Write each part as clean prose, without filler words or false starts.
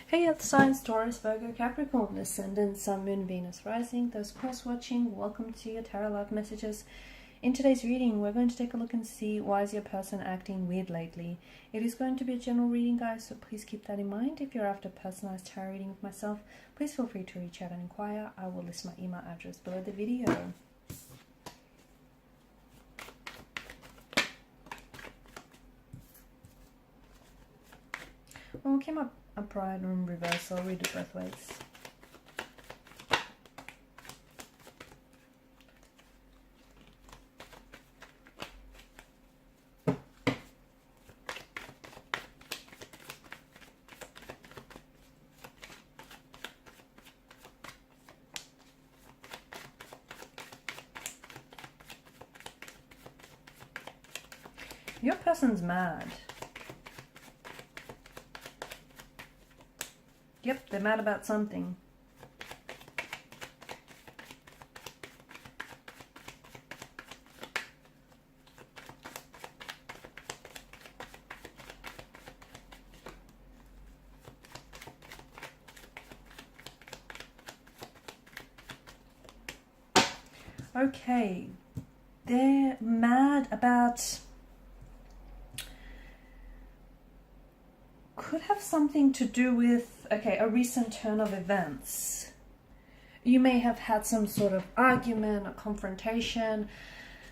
Hey Earth signs, Taurus, Virgo, Capricorn, Ascendant, Sun, Moon, Venus, Rising. Those cross-watching, welcome to your Tarot Life Messages. In today's reading, we're going to take a look and see why is your person acting weird lately. It is going to be a general reading, guys, so please keep that in mind. If you're after a personalized tarot reading with myself, please feel free to reach out and inquire. I will list my email address below the video. Well, we came up upright or in reverse, so I'll read it both ways. Your person's mad. Yep, they're mad about something. Okay, they're mad about... could have something to do with, okay, a recent turn of events. You may have had some sort of argument, a confrontation,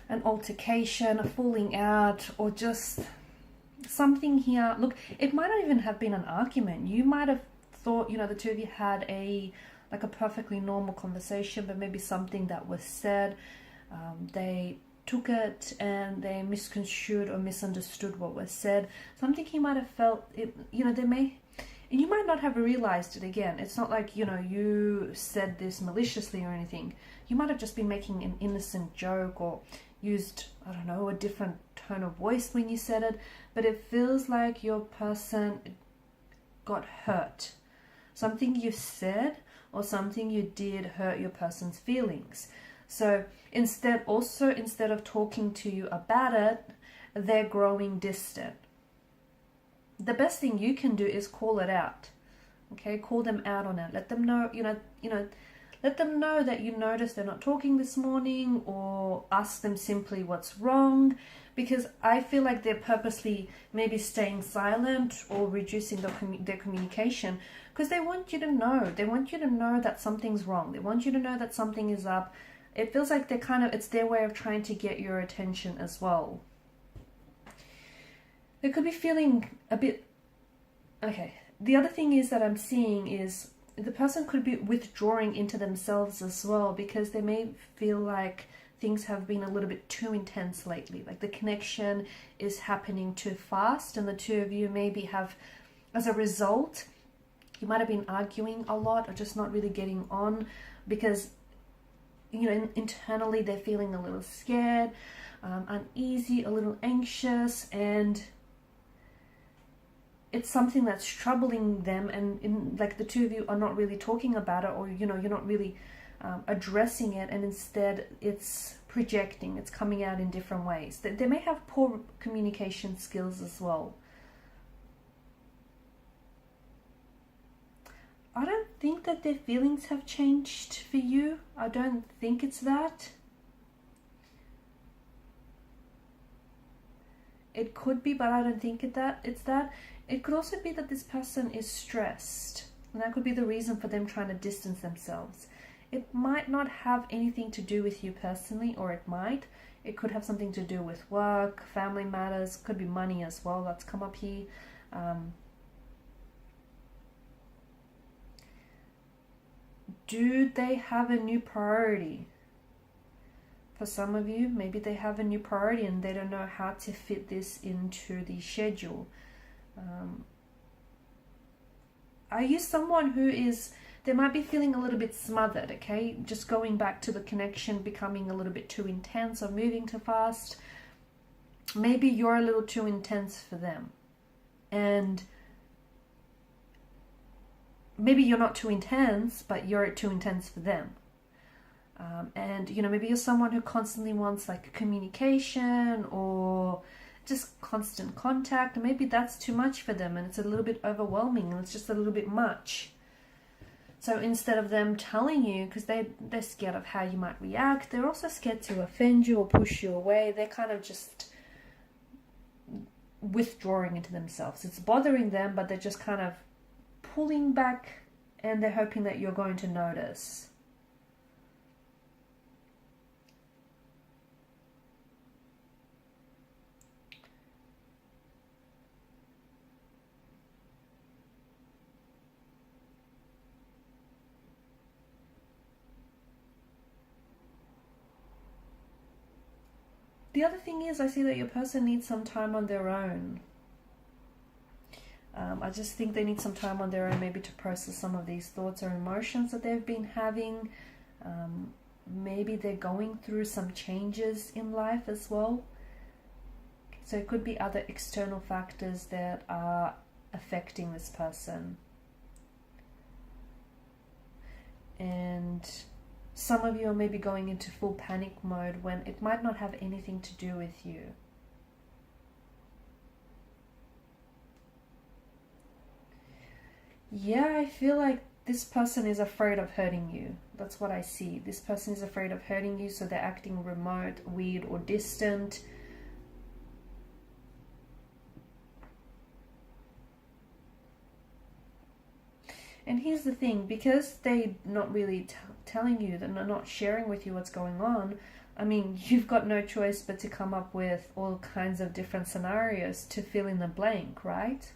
an altercation, a falling out, or just something here. Look, it might not even have been an argument. You might have thought, you know, the two of you had a perfectly normal conversation, but maybe something that was said, they took it and they misconstrued or misunderstood what was said. Something he might have felt, you know, they may, and you might not have realized it. Again, it's not like, you know, you said this maliciously or anything. You might have just been making an innocent joke or used, I don't know, a different tone of voice when you said it, but it feels like your person got hurt. Something you said or something you did hurt your person's feelings. So instead of talking to you about it, they're growing distant. The best thing you can do is call it out. Okay, call them out on it. Let them know, let them know that you noticed they're not talking this morning, or ask them simply what's wrong, because I feel like they're purposely maybe staying silent or reducing their communication because they want you to know. They want you to know that something's wrong. They want you to know that something is up. It feels like it's their way of trying to get your attention as well. They could be feeling a bit... Okay, the other thing is that I'm seeing is the person could be withdrawing into themselves as well, because they may feel like things have been a little bit too intense lately. Like the connection is happening too fast, and the two of you maybe have, as a result, you might have been arguing a lot or just not really getting on because... you know, internally they're feeling a little scared, uneasy, a little anxious, and it's something that's troubling them, and like the two of you are not really talking about it, or, you know, you're not really addressing it, and instead it's projecting, it's coming out in different ways. They may have poor communication skills as well. I don't think that their feelings have changed for you. I don't think it's that. It could be, but I don't think it's that. It could also be that this person is stressed, and that could be the reason for them trying to distance themselves. It might not have anything to do with you personally, or it might. It could have something to do with work, family matters, could be money as well. That's come up here. Do they have a new priority? For some of you, maybe they have a new priority and they don't know how to fit this into the schedule. Are you someone who is, they might be feeling a little bit smothered, okay? Just going back to the connection becoming a little bit too intense or moving too fast. Maybe you're a little too intense for them. And maybe you're not too intense, but you're too intense for them. And, you know, maybe you're someone who constantly wants like communication, or just constant contact. Maybe that's too much for them and it's a little bit overwhelming and it's just a little bit much. So instead of them telling you, because they're scared of how you might react, they're also scared to offend you or push you away. They're kind of just withdrawing into themselves. It's bothering them, but they're just kind of pulling back and they're hoping that you're going to notice. The other thing is, I see that your person needs some time on their own. I just think they need some time on their own, maybe to process some of these thoughts or emotions that they've been having. Maybe they're going through some changes in life as well. So it could be other external factors that are affecting this person. And some of you are maybe going into full panic mode when it might not have anything to do with you. Yeah, I feel like this person is afraid of hurting you. That's what I see. This person is afraid of hurting you, so they're acting remote, weird, or distant. And here's the thing, because they're not really telling you, they're not sharing with you what's going on, I mean, you've got no choice but to come up with all kinds of different scenarios to fill in the blank, right?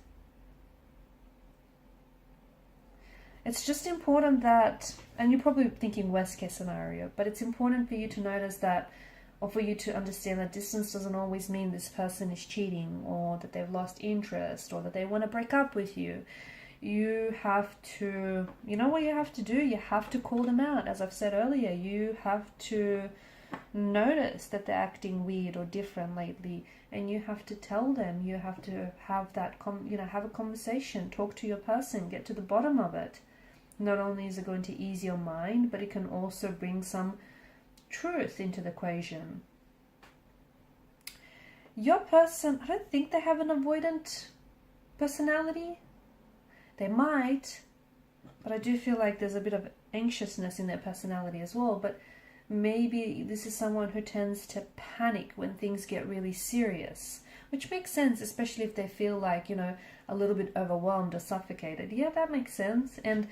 It's just important that, and you're probably thinking worst case scenario, but it's important for you to notice that, or for you to understand that distance doesn't always mean this person is cheating, or that they've lost interest, or that they want to break up with you. You have to, you know what you have to do? You have to call them out. As I've said earlier, you have to notice that they're acting weird or different lately, and you have to tell them. You have to have that, have a conversation, talk to your person, get to the bottom of it. Not only is it going to ease your mind, but it can also bring some truth into the equation. Your person, I don't think they have an avoidant personality. They might, but I do feel like there's a bit of anxiousness in their personality as well. But maybe this is someone who tends to panic when things get really serious, which makes sense, especially if they feel like, a little bit overwhelmed or suffocated. Yeah, that makes sense. And,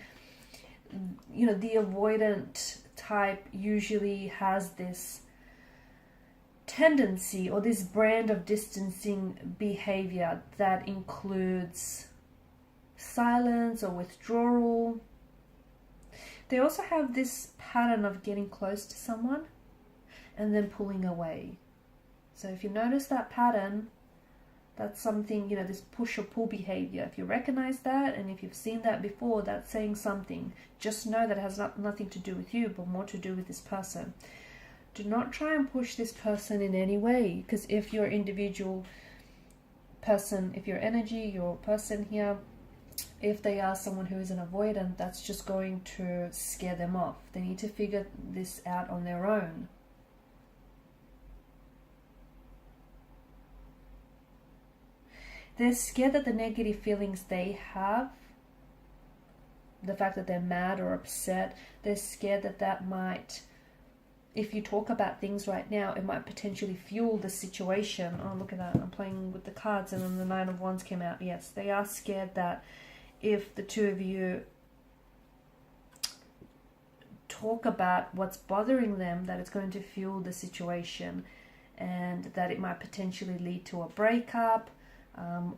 the avoidant type usually has this tendency or this brand of distancing behavior that includes silence or withdrawal. They also have this pattern of getting close to someone and then pulling away. So if you notice that pattern, that's something, this push or pull behavior. If you recognize that, and if you've seen that before, that's saying something. Just know that it has nothing to do with you, but more to do with this person. Do not try and push this person in any way, because if your individual person, if your energy, your person here, if they are someone who is an avoidant, that's just going to scare them off. They need to figure this out on their own. They're scared that the negative feelings they have, the fact that they're mad or upset, they're scared that might, if you talk about things right now, it might potentially fuel the situation. Oh, look at that. I'm playing with the cards and then the Nine of Wands came out. Yes, they are scared that if the two of you talk about what's bothering them, that it's going to fuel the situation and that it might potentially lead to a breakup.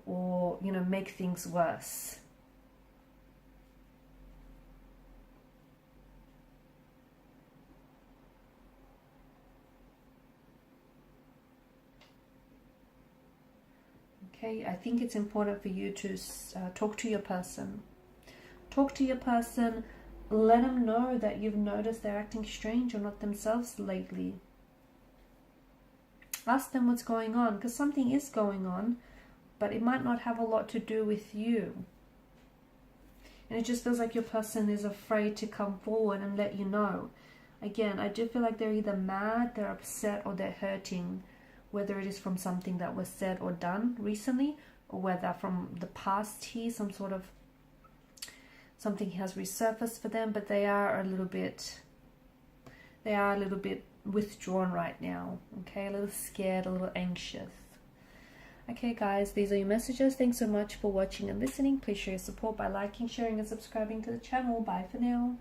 Or make things worse. Okay, I think it's important for you to talk to your person. Talk to your person, let them know that you've noticed they're acting strange or not themselves lately. Ask them what's going on, because something is going on, but it might not have a lot to do with you. And it just feels like your person is afraid to come forward and let you know. Again, I do feel like they're either mad, they're upset, or they're hurting, whether it is from something that was said or done recently, or whether from the past here, something has resurfaced for them, but they are a little bit withdrawn right now, okay, a little scared, a little anxious. Okay guys, these are your messages. Thanks so much for watching and listening. Please show your support by liking, sharing and subscribing to the channel. Bye for now.